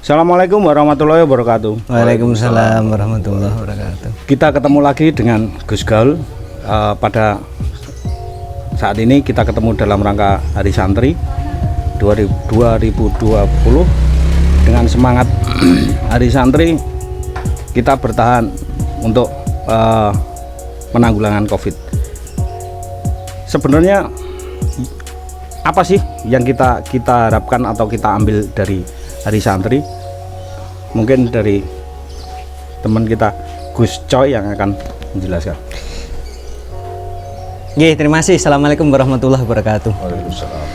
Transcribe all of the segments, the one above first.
Assalamualaikum warahmatullahi wabarakatuh. Waalaikumsalam warahmatullahi wabarakatuh. Kita ketemu lagi dengan Gus Gaul. Pada saat ini kita ketemu dalam rangka Hari Santri 2020. Dengan semangat Hari Santri, kita bertahan untuk penanggulangan COVID. Sebenarnya apa sih yang kita harapkan atau kita ambil dari Hari Santri? Mungkin dari teman kita Gus Coy yang akan menjelaskan. Oke, terima kasih. Assalamualaikum warahmatullahi wabarakatuh. Waalaikumsalam.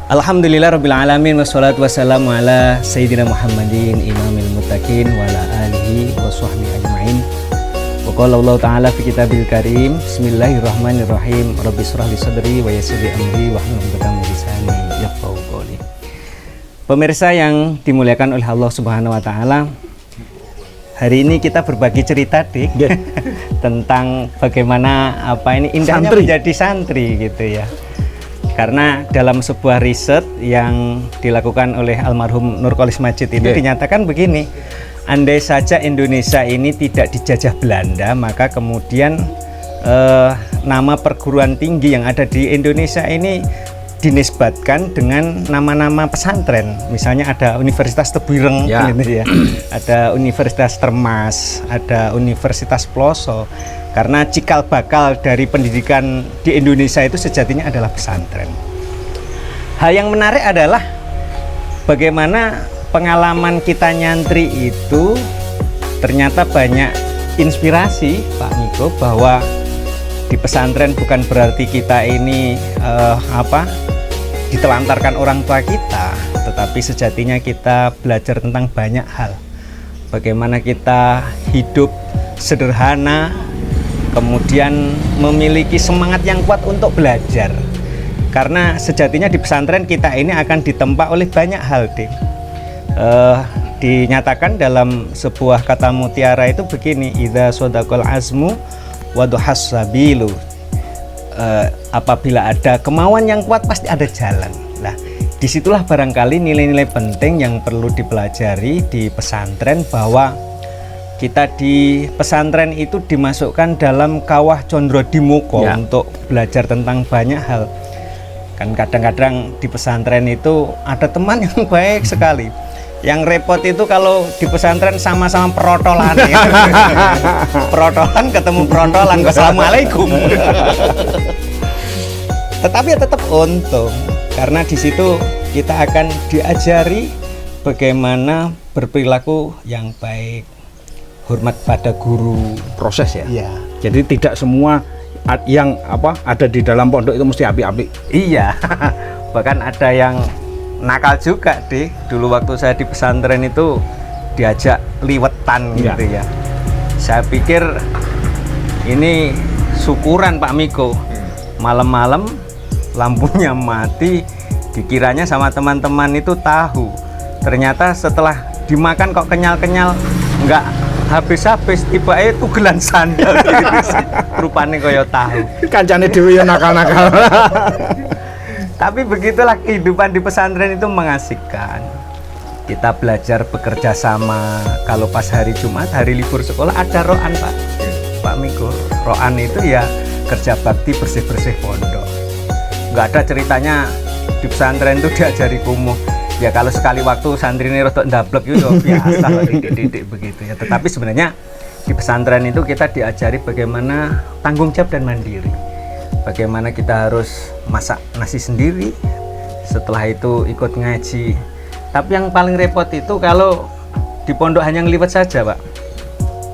Alhamdulillah rabbil alamin wassalatu wassalamu ala sayyidina Muhammadin imamil muttaqin wa ala alihi wa sahbihi ajmain. Wa qala Allah taala fi kitabil karim, bismillahirrahmanirrahim. Rabbi shrah li sadri wa yassir li amri wahlul 'uqdatam min lisani yafqahu qawli. Pemirsa yang dimuliakan oleh Allah Subhanahu wa taala, hari ini kita berbagi cerita tentang bagaimana indahnya santri. menjadi santri gitu ya. Karena dalam sebuah riset yang dilakukan oleh almarhum Nurkolis Majid itu dinyatakan begini, andai saja Indonesia ini tidak dijajah Belanda, maka kemudian nama perguruan tinggi yang ada di Indonesia ini dinisbatkan dengan nama-nama pesantren. Misalnya ada Universitas Tebuireng, gitu ya. Ada Universitas Termas, ada Universitas Ploso. Karena cikal bakal dari pendidikan di Indonesia itu sejatinya adalah pesantren. Hal yang menarik adalah bagaimana pengalaman kita nyantri itu ternyata banyak inspirasi, Pak Miko, bahwa di pesantren bukan berarti kita ini ditelantarkan orang tua kita, tetapi sejatinya kita belajar tentang banyak hal. Bagaimana kita hidup sederhana, kemudian memiliki semangat yang kuat untuk belajar. Karena sejatinya di pesantren kita ini akan ditempa oleh banyak hal, dinyatakan dalam sebuah kata mutiara itu begini, idza sodaqal azmu waduhas sabilu. Apabila ada kemauan yang kuat pasti ada jalan. Nah, disitulah barangkali nilai-nilai penting yang perlu dipelajari di pesantren, bahwa kita di pesantren itu dimasukkan dalam kawah Condrodimoko untuk belajar tentang banyak hal. Kan kadang-kadang di pesantren itu ada teman yang baik sekali. Yang repot itu kalau di pesantren sama-sama perotolan ya. Perotolan ketemu perotolan, wassalamualaikum. Tetapi ya tetap untung, karena di situ kita akan diajari bagaimana berperilaku yang baik, hormat pada guru, Proses ya. iya. Jadi tidak semua yang ada di dalam pondok itu mesti api-api. Iya. Bahkan ada yang nakal juga dulu waktu saya di pesantren itu diajak liwetan gitu ya. Saya pikir ini syukuran Pak Miko, malam-malam lampunya mati, dikiranya sama teman-teman itu tahu, ternyata setelah dimakan kok kenyal-kenyal, nggak habis-habis, tiba itu gelan sandal gitu sih, rupanya koyo tahu. Kancane dhewe ya nakal-nakal. Tapi begitulah kehidupan di pesantren itu mengasihkan. Kita belajar bekerja sama. Kalau pas hari Jumat, hari libur sekolah, ada roan Pak Miko. Roan itu ya kerja bakti, bersih-bersih pondok. Nggak ada ceritanya di pesantren itu diajari kumuh. Ya kalau sekali waktu santri ini rotok ndablek itu biasa lah, didik-didik begitu ya. Tetapi sebenarnya di pesantren itu kita diajari bagaimana tanggung jawab dan mandiri. Bagaimana kita harus masak nasi sendiri, setelah itu ikut ngaji. Tapi yang paling repot itu kalau di pondok hanya ngeliwat saja, Pak.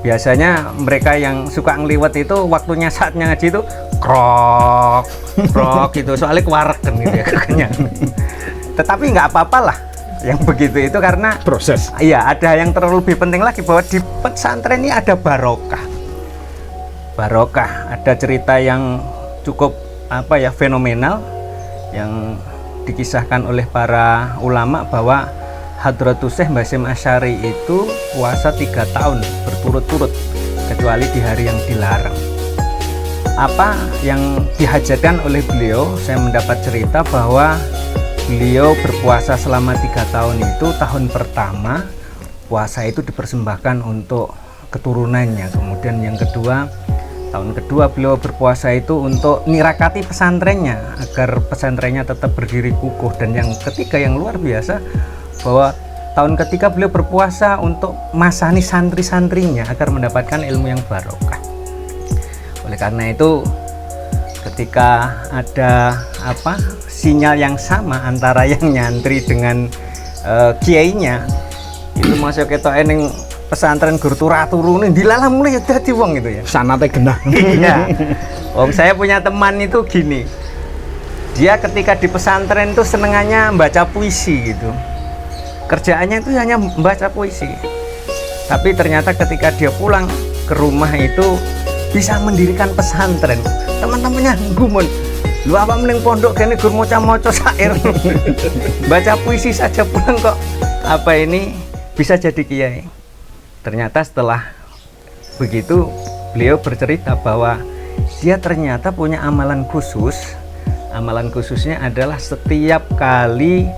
Biasanya mereka yang suka ngeliwat itu waktunya saatnya ngaji itu krok gitu, soalnya kewareken gitu ya, kekenyangan. Tetapi nggak apa-apalah yang begitu itu, karena Proses. iya, ada yang terlalu lebih penting lagi, bahwa di pesantren ini ada barokah. Barokah, ada cerita yang cukup fenomenal yang dikisahkan oleh para ulama, bahwa Hadratus Syekh Basim Asy'ari itu puasa 3 tahun berturut-turut kecuali di hari yang dilarang. Apa yang dihajatkan oleh beliau? Saya mendapat cerita bahwa beliau berpuasa selama 3 tahun itu, tahun pertama puasa itu dipersembahkan untuk keturunannya. Kemudian yang kedua, tahun kedua beliau berpuasa itu untuk nirakati pesantrennya agar pesantrennya tetap berdiri kukuh. Dan yang ketiga yang luar biasa, bahwa tahun ketiga beliau berpuasa untuk masani santri-santrinya agar mendapatkan ilmu yang barokah. Oleh karena itu, ketika ada sinyal yang sama antara yang nyantri dengan kiainya, itu masuk ketok ning pesantren gur turun dilalah mulai dadi wong gitu ya. Sanate genah. Iya. Saya punya teman itu gini. Dia ketika di pesantren itu senengannya membaca puisi gitu. Kerjaannya itu hanya membaca puisi. Tapi ternyata ketika dia pulang ke rumah itu bisa mendirikan pesantren. Teman-temannya gumun. Lu apa mending pondok kene gur maca-maca syair. Baca puisi saja pulang kok bisa jadi kiai. Ternyata setelah begitu beliau bercerita bahwa dia ternyata punya amalan khusus. Amalan khususnya adalah setiap kali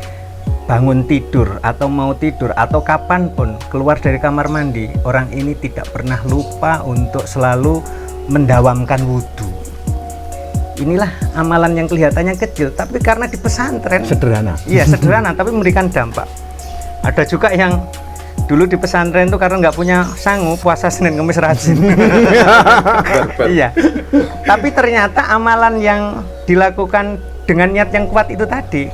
bangun tidur atau mau tidur atau kapanpun keluar dari kamar mandi, orang ini tidak pernah lupa untuk selalu mendawamkan wudhu. Inilah amalan yang kelihatannya kecil, tapi karena di pesantren Sederhana. Iya, sederhana tapi memberikan dampak. Ada juga yang dulu di pesantren itu karena nggak punya sangu, puasa Senin Kamis rajin. Iya. Tapi ternyata amalan yang dilakukan dengan niat yang kuat itu tadi,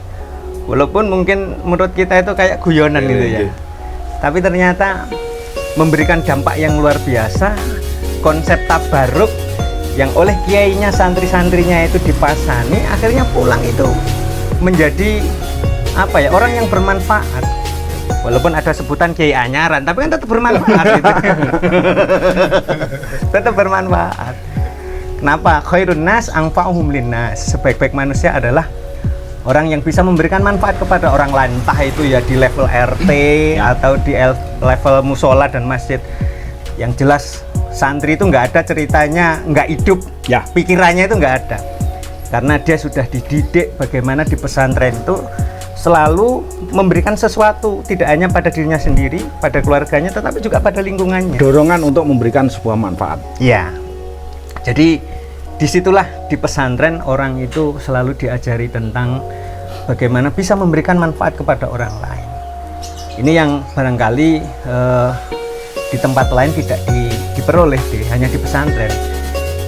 walaupun mungkin menurut kita itu kayak guyonan gitu ya, tapi ternyata memberikan dampak yang luar biasa. Konsep tabaruk yang oleh kiainya, santri-santrinya itu dipasani, akhirnya pulang itu menjadi orang yang bermanfaat. Walaupun ada sebutan kiai anyaran, tapi kan tetap bermanfaat gitu. Tetap bermanfaat. Kenapa? Khairun nas anfa'uhum linnas. Sebaik-baik manusia adalah orang yang bisa memberikan manfaat kepada orang lain, entah itu ya di level RT atau di level musola dan masjid. Yang jelas santri itu nggak ada ceritanya nggak hidup, ya pikirannya itu nggak ada, karena dia sudah dididik bagaimana di pesantren itu selalu memberikan sesuatu, tidak hanya pada dirinya sendiri, pada keluarganya, tetapi juga pada lingkungannya. Dorongan untuk memberikan sebuah manfaat. Ya, jadi disitulah di pesantren orang itu selalu diajari tentang bagaimana bisa memberikan manfaat kepada orang lain. Ini yang barangkali di tempat lain tidak diperoleh, hanya di pesantren.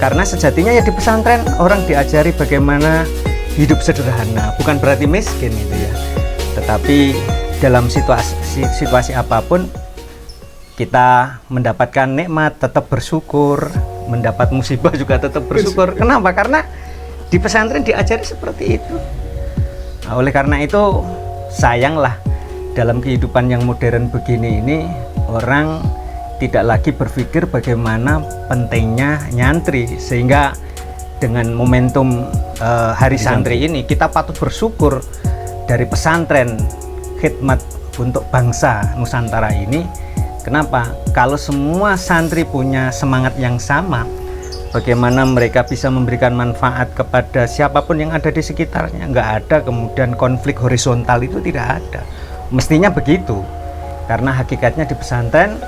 Karena sejatinya ya di pesantren orang diajari bagaimana hidup sederhana, bukan berarti miskin itu ya. Tetapi dalam situasi apapun kita mendapatkan nikmat tetap bersyukur, mendapat musibah juga tetap bersyukur. Kenapa? Karena di pesantren diajari seperti itu. Nah, oleh karena itu sayanglah dalam kehidupan yang modern begini ini orang tidak lagi berpikir bagaimana pentingnya nyantri, sehingga dengan momentum Hari Santri ini kita patut bersyukur dari pesantren khidmat untuk bangsa Nusantara ini. Kenapa? Kalau semua santri punya semangat yang sama, bagaimana mereka bisa memberikan manfaat kepada siapapun yang ada di sekitarnya, nggak ada kemudian konflik horizontal, itu tidak ada. Mestinya begitu, karena hakikatnya di pesantren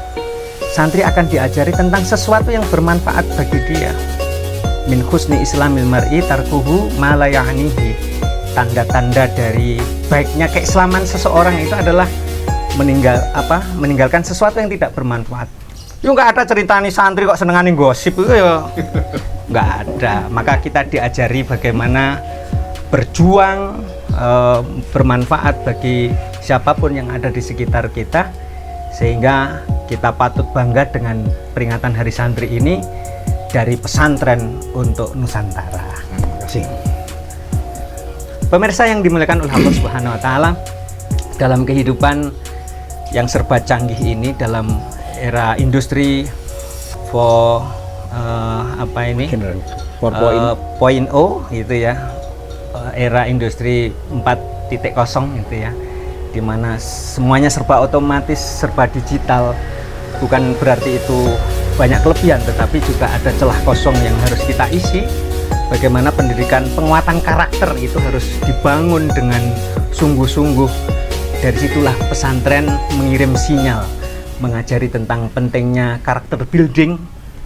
santri akan diajari tentang sesuatu yang bermanfaat bagi dia. Min husni islamil mar'i tarkuhu ma la ya'nihi. Tanda-tanda dari baiknya keislaman seseorang itu adalah meninggalkan sesuatu yang tidak bermanfaat. Yo nggak ada cerita nih santri kok senengane gosip itu ya. Nggak ada. Maka kita diajari bagaimana berjuang bermanfaat bagi siapapun yang ada di sekitar kita, sehingga kita patut bangga dengan peringatan Hari Santri ini dari pesantren untuk Nusantara. Terima kasih. Pemirsa yang dimuliakan oleh Allah Subhanahu wa taala, dalam kehidupan yang serba canggih ini, dalam era industri 4.0 gitu ya, era industri 4.0 gitu ya, dimana semuanya serba otomatis, serba digital. Bukan berarti itu banyak kelebihan, tetapi juga ada celah kosong yang harus kita isi. Bagaimana pendidikan penguatan karakter itu harus dibangun dengan sungguh-sungguh. Dari situlah pesantren mengirim sinyal mengajari tentang pentingnya karakter building,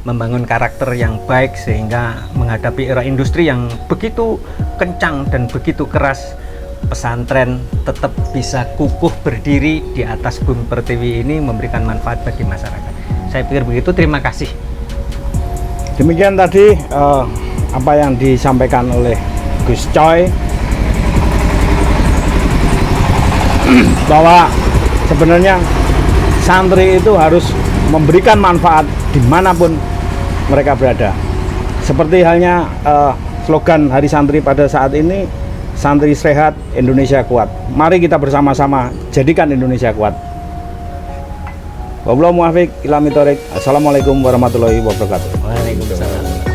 membangun karakter yang baik sehingga menghadapi era industri yang begitu kencang dan begitu keras, pesantren tetap bisa kukuh berdiri di atas bumi pertiwi ini memberikan manfaat bagi masyarakat. Saya pikir begitu, terima kasih. Demikian tadi apa yang disampaikan oleh Gus Coy, bahwa sebenarnya santri itu harus memberikan manfaat dimanapun mereka berada. Seperti halnya slogan Hari Santri pada saat ini, santri sehat, Indonesia kuat. Mari kita bersama-sama jadikan Indonesia kuat. Wabillahi muwaffiq ila thoriq. Assalamualaikum warahmatullahi wabarakatuh. Waalaikumsalam.